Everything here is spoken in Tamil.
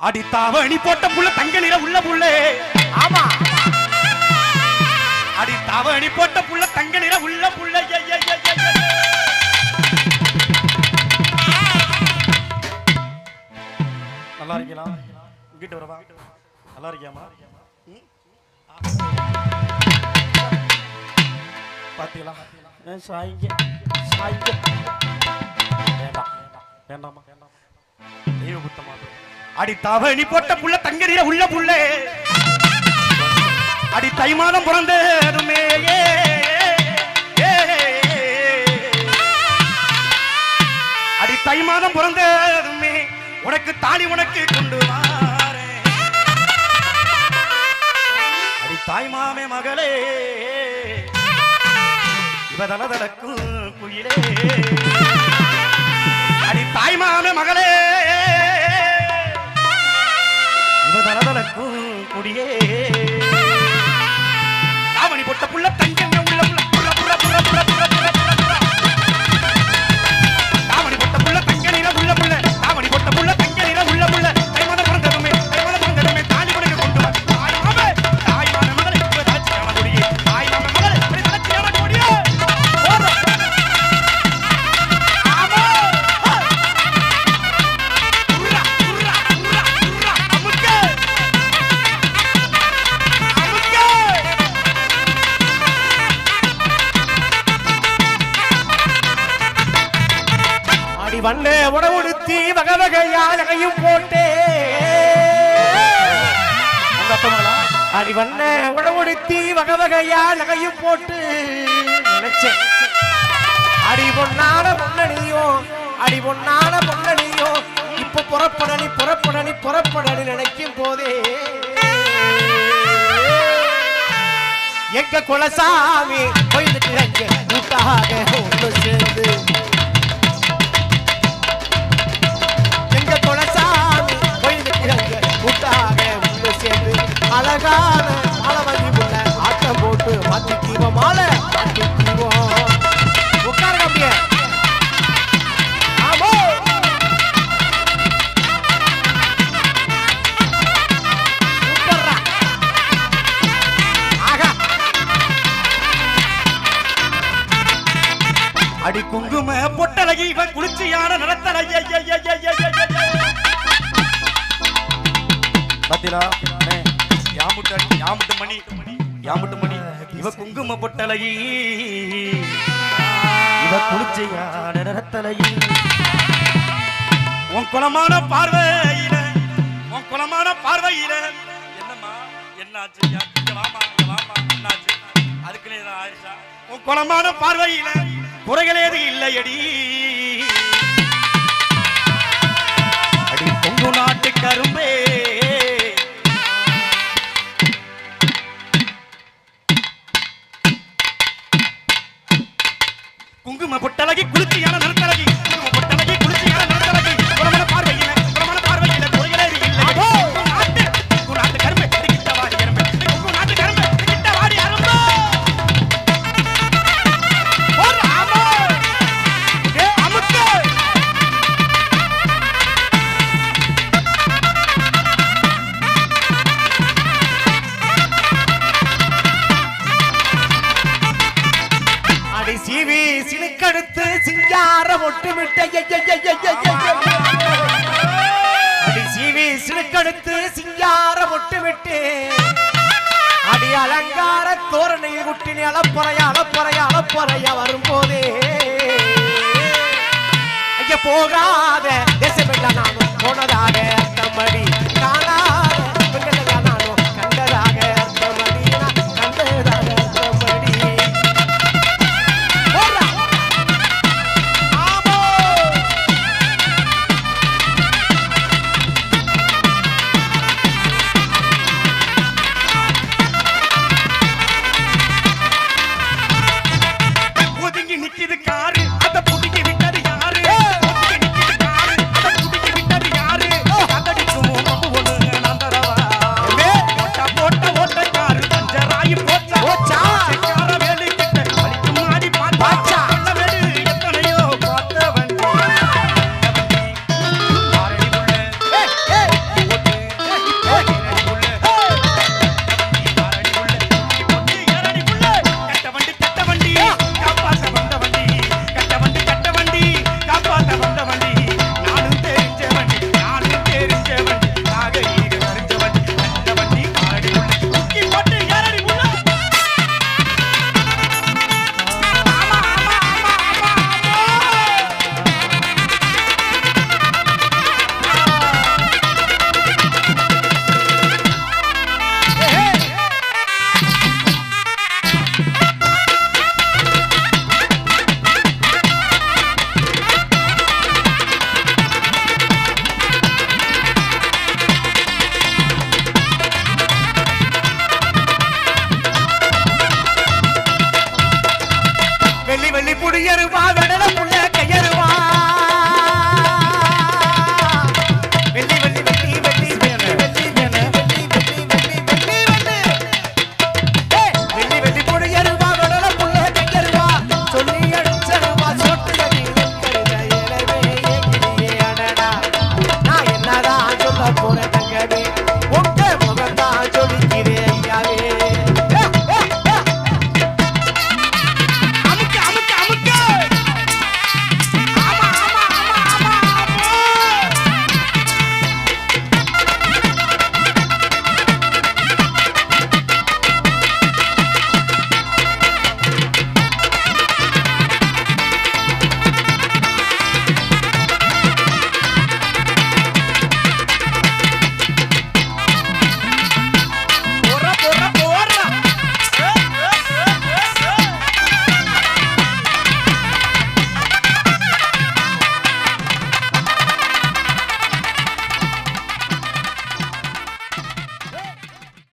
அடித்தாவணி போட்ட புள்ள தங்க நிற உள்ள புள்ளே. ஆமா, அடித்தாவணி போட்ட புள்ள தங்க நிற உள்ள புள்ள. நல்லா இருக்கீங்களா? இங்கிட்டு வரவா? நல்லா இருக்கியாமா? பாத்தீங்களா? சாய்ங்க சாய்ங்க. வேண்டாம் வேண்டாமா வேண்டாமா, தெய்வ குத்தமா. அடி தாவணி போட்ட புள்ள தங்க நிற உள்ள புள்ளே. அடி தை மாதம் பிறந்ததுமே அடி தை மாதம் பிறந்ததுமே உனக்கு தாலி உனக்கு கொண்டு வாரேன். அடி தாய் மாமே மகளே இவ தலதலக்கும் குயிலே. அடி தாய் மாமே மகளே இவ தலதலக்கும் குடியே. தாவணி போட்ட புள்ள தங்க உள்ள புள்ள புள்ள புள்ள புள்ள புள்ள புள்ள புள்ள. தாவணி போட்ட புள்ள தங்க நிற உள்ள புள்ள. தாவணி போட்ட புள்ள தங்க நிற உள்ள புள்ள. தைமாதம் பிறந்ததுமே தாலி உனக்கு கொண்டு வா. தாய் மாமே மகளே இவ தலச்சியான குடியே. தாய் மாமே மகளே இவ தலச்சியான குடியே. ஆமா உர்ரா உர்ரா உர்ரா உர்ரா அமுக்கே அமுக்கே. அடி வண்ணே உடவுடுத்தி வகை வகையாலையும் போட்டே. அடி வண்ணே உடவுடுத்தி வகை வகையாலையும் போட்டு நினைச்சேன். அடி பொன்னான பொன்னணியோ அடி பொன்னான பொன்னணியோ இப்ப புறப்படணி புறப்படணி புறப்படணி நினைக்கும் போதே எங்க குலசாமி கோயிலுக்கு கூட்டாக ஒன்று சேர்ந்து. எங்க குலசாமி கோயிலுக்கு கூட்டாக ஒன்று சேர்ந்து அழகான அளவதி உள்ள ஆட்டம் போட்டு மாத்திக்குவோம். மாலை மாத்திக்குவோம். உட்காருங்க அப்படியே. ஆமோ சூப்பர்ரா. ஆகா அடி குங்கும பொட்டலகி இவன் குளிர்ச்சியான நடத்தலை. பாத்தீங்களா யாமுட்டு மணி இவ குங்கும பொட்டலகி இவ குளிர்ச்சியான நடத்தலை. உன் குலமான பார்வையில என்னம்மா என்னாச்சு? வாமா என்னாச்சு? அதுக்குன்னே தான் ஆயிடுச்சா? உன் குலமான பார்வையில குறைகளேது இல்லையடி. அடி கொங்கு நாட்டு கரும்பே குங்கும பொட்டலகி குளிர்ச்சியான நடத்தலகி. குங்கும பொட்டலகி குளிர்ச்சியான நடத்தலகி. குலமான பார்வையில குறைகளேது இல்லை. கொங்கு நாட்டு கரும்பே கிட்ட வாடி எறும்பே. கொங்கு நாட்டு கரும்பே கிட்ட வாடி எறும்பே. அடி சீவி சினுக்கடுத்து சிங்கார ஒட்டுமிட்ட. அடி சீவி சினுக்கடுத்து சிங்கார ஒட்டுமிட்டு. அடி அலங்கார தோரணையில் குட்டினி அளப்பறையா வரும்போதே ஐய போகாத தேசமெல்லாம் நானும் போனதாக தம்மடி காண